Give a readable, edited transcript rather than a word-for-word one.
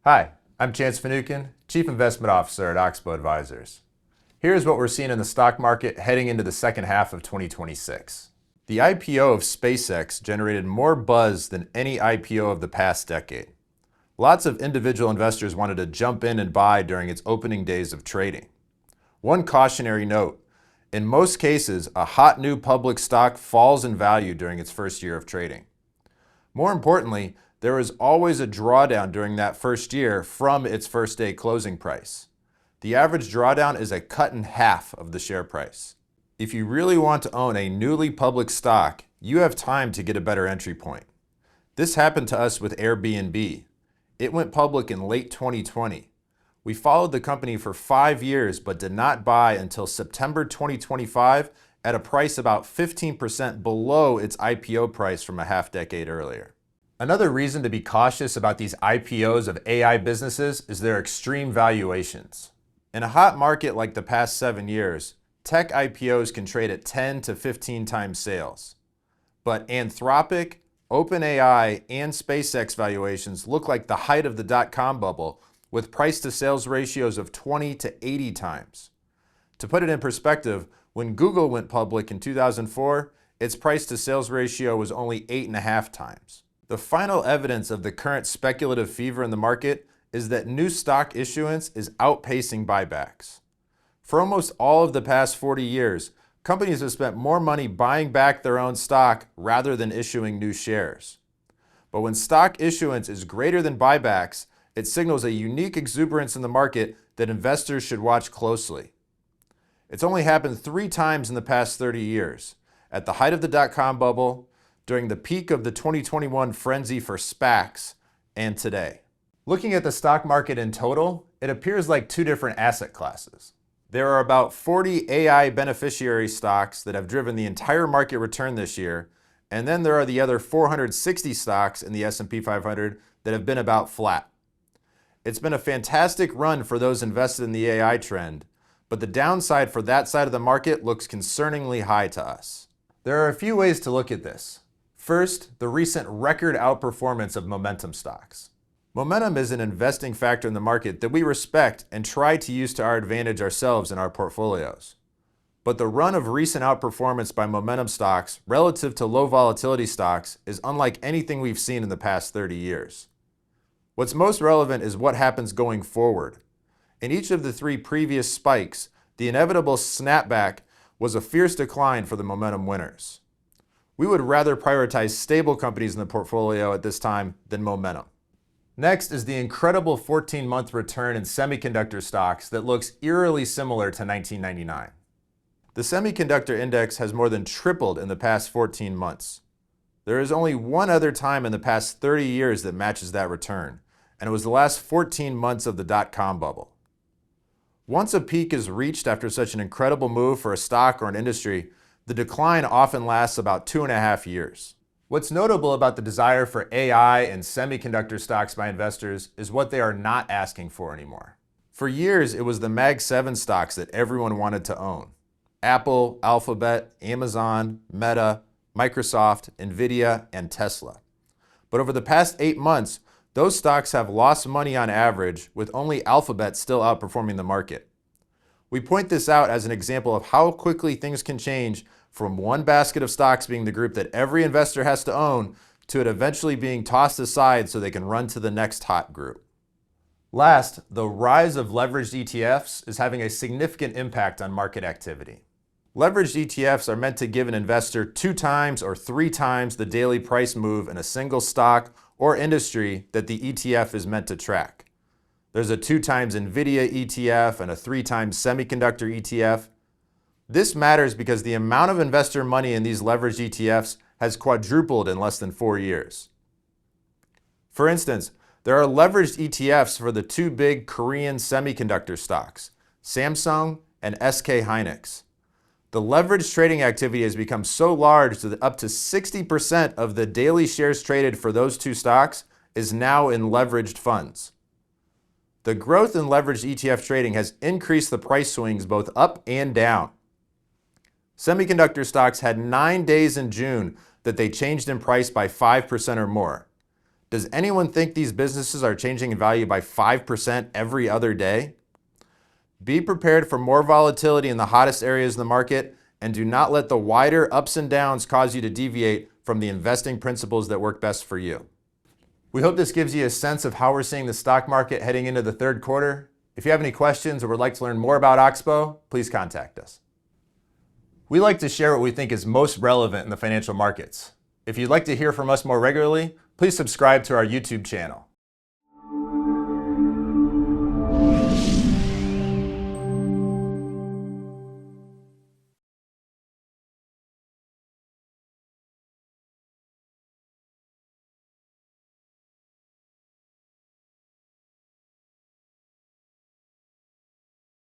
Hi, I'm Chance Finucane, Chief Investment Officer at Oxbow Advisors. Here's what we're seeing in the stock market heading into the second half of 2026. The IPO of SpaceX generated more buzz than any IPO of the past decade. Lots of individual investors wanted to jump in and buy during its opening days of trading. One cautionary note: in most cases, a hot new public stock falls in value during its first year of trading. More importantly, there is always a drawdown during that first year from its first day closing price. The average drawdown is a cut in half of the share price. If you really want to own a newly public stock, you have time to get a better entry point. This happened to us with Airbnb. It went public in late 2020. We followed the company for 5 years but did not buy until September 2025 at a price about 15% below its IPO price from a half decade earlier. Another reason to be cautious about these IPOs of AI businesses is their extreme valuations. In a hot market like the past 7 years, tech IPOs can trade at 10 to 15 times sales. But Anthropic, OpenAI, and SpaceX valuations look like the height of the dot-com bubble, with price-to-sales ratios of 20 to 80 times. To put it in perspective, when Google went public in 2004, its price-to-sales ratio was only 8.5 times. The final evidence of the current speculative fever in the market is that new stock issuance is outpacing buybacks. For almost all of the past 40 years, companies have spent more money buying back their own stock rather than issuing new shares. But when stock issuance is greater than buybacks, it signals a unique exuberance in the market that investors should watch closely. It's only happened 3 times in the past 30 years: at the height of the dot-com bubble, during the peak of the 2021 frenzy for SPACs, and today. Looking at the stock market in total, it appears like 2 different asset classes. There are about 40 AI beneficiary stocks that have driven the entire market return this year, and then there are the other 460 stocks in the S&P 500 that have been about flat. It's been a fantastic run for those invested in the AI trend, but the downside for that side of the market looks concerningly high to us. There are a few ways to look at this. First, the recent record outperformance of momentum stocks. Momentum is an investing factor in the market that we respect and try to use to our advantage ourselves in our portfolios. But the run of recent outperformance by momentum stocks relative to low volatility stocks is unlike anything we've seen in the past 30 years. What's most relevant is what happens going forward. In each of the 3 previous spikes, the inevitable snapback was a fierce decline for the momentum winners. We would rather prioritize stable companies in the portfolio at this time than momentum. Next is the incredible 14-month return in semiconductor stocks that looks eerily similar to 1999. The semiconductor index has more than tripled in the past 14 months. There is only one other time in the past 30 years that matches that return, and it was the last 14 months of the dot-com bubble. Once a peak is reached after such an incredible move for a stock or an industry, the decline often lasts about 2.5 years. What's notable about the desire for AI and semiconductor stocks by investors is what they are not asking for anymore. For years, it was the Mag 7 stocks that everyone wanted to own: Apple, Alphabet, Amazon, Meta, Microsoft, Nvidia, and Tesla. But over the past 8 months, those stocks have lost money on average, with only Alphabet still outperforming the market. We point this out as an example of how quickly things can change from one basket of stocks being the group that every investor has to own to it eventually being tossed aside so they can run to the next hot group. Last, the rise of leveraged ETFs is having a significant impact on market activity. Leveraged ETFs are meant to give an investor 2 times or 3 times the daily price move in a single stock or industry that the ETF is meant to track. There's a 2 times Nvidia ETF and a 3 times semiconductor ETF. This matters because the amount of investor money in these leveraged ETFs has quadrupled in less than 4 years. For instance, there are leveraged ETFs for the 2 big Korean semiconductor stocks, Samsung and SK Hynix. The leveraged trading activity has become so large that up to 60% of the daily shares traded for those 2 stocks is now in leveraged funds. The growth in leveraged ETF trading has increased the price swings both up and down. Semiconductor stocks had 9 days in June that they changed in price by 5% or more. Does anyone think these businesses are changing in value by 5% every other day? Be prepared for more volatility in the hottest areas of the market, and do not let the wider ups and downs cause you to deviate from the investing principles that work best for you. We hope this gives you a sense of how we're seeing the stock market heading into the third quarter. If you have any questions or would like to learn more about Oxbow, please contact us. We like to share what we think is most relevant in the financial markets. If you'd like to hear from us more regularly, please subscribe to our YouTube channel.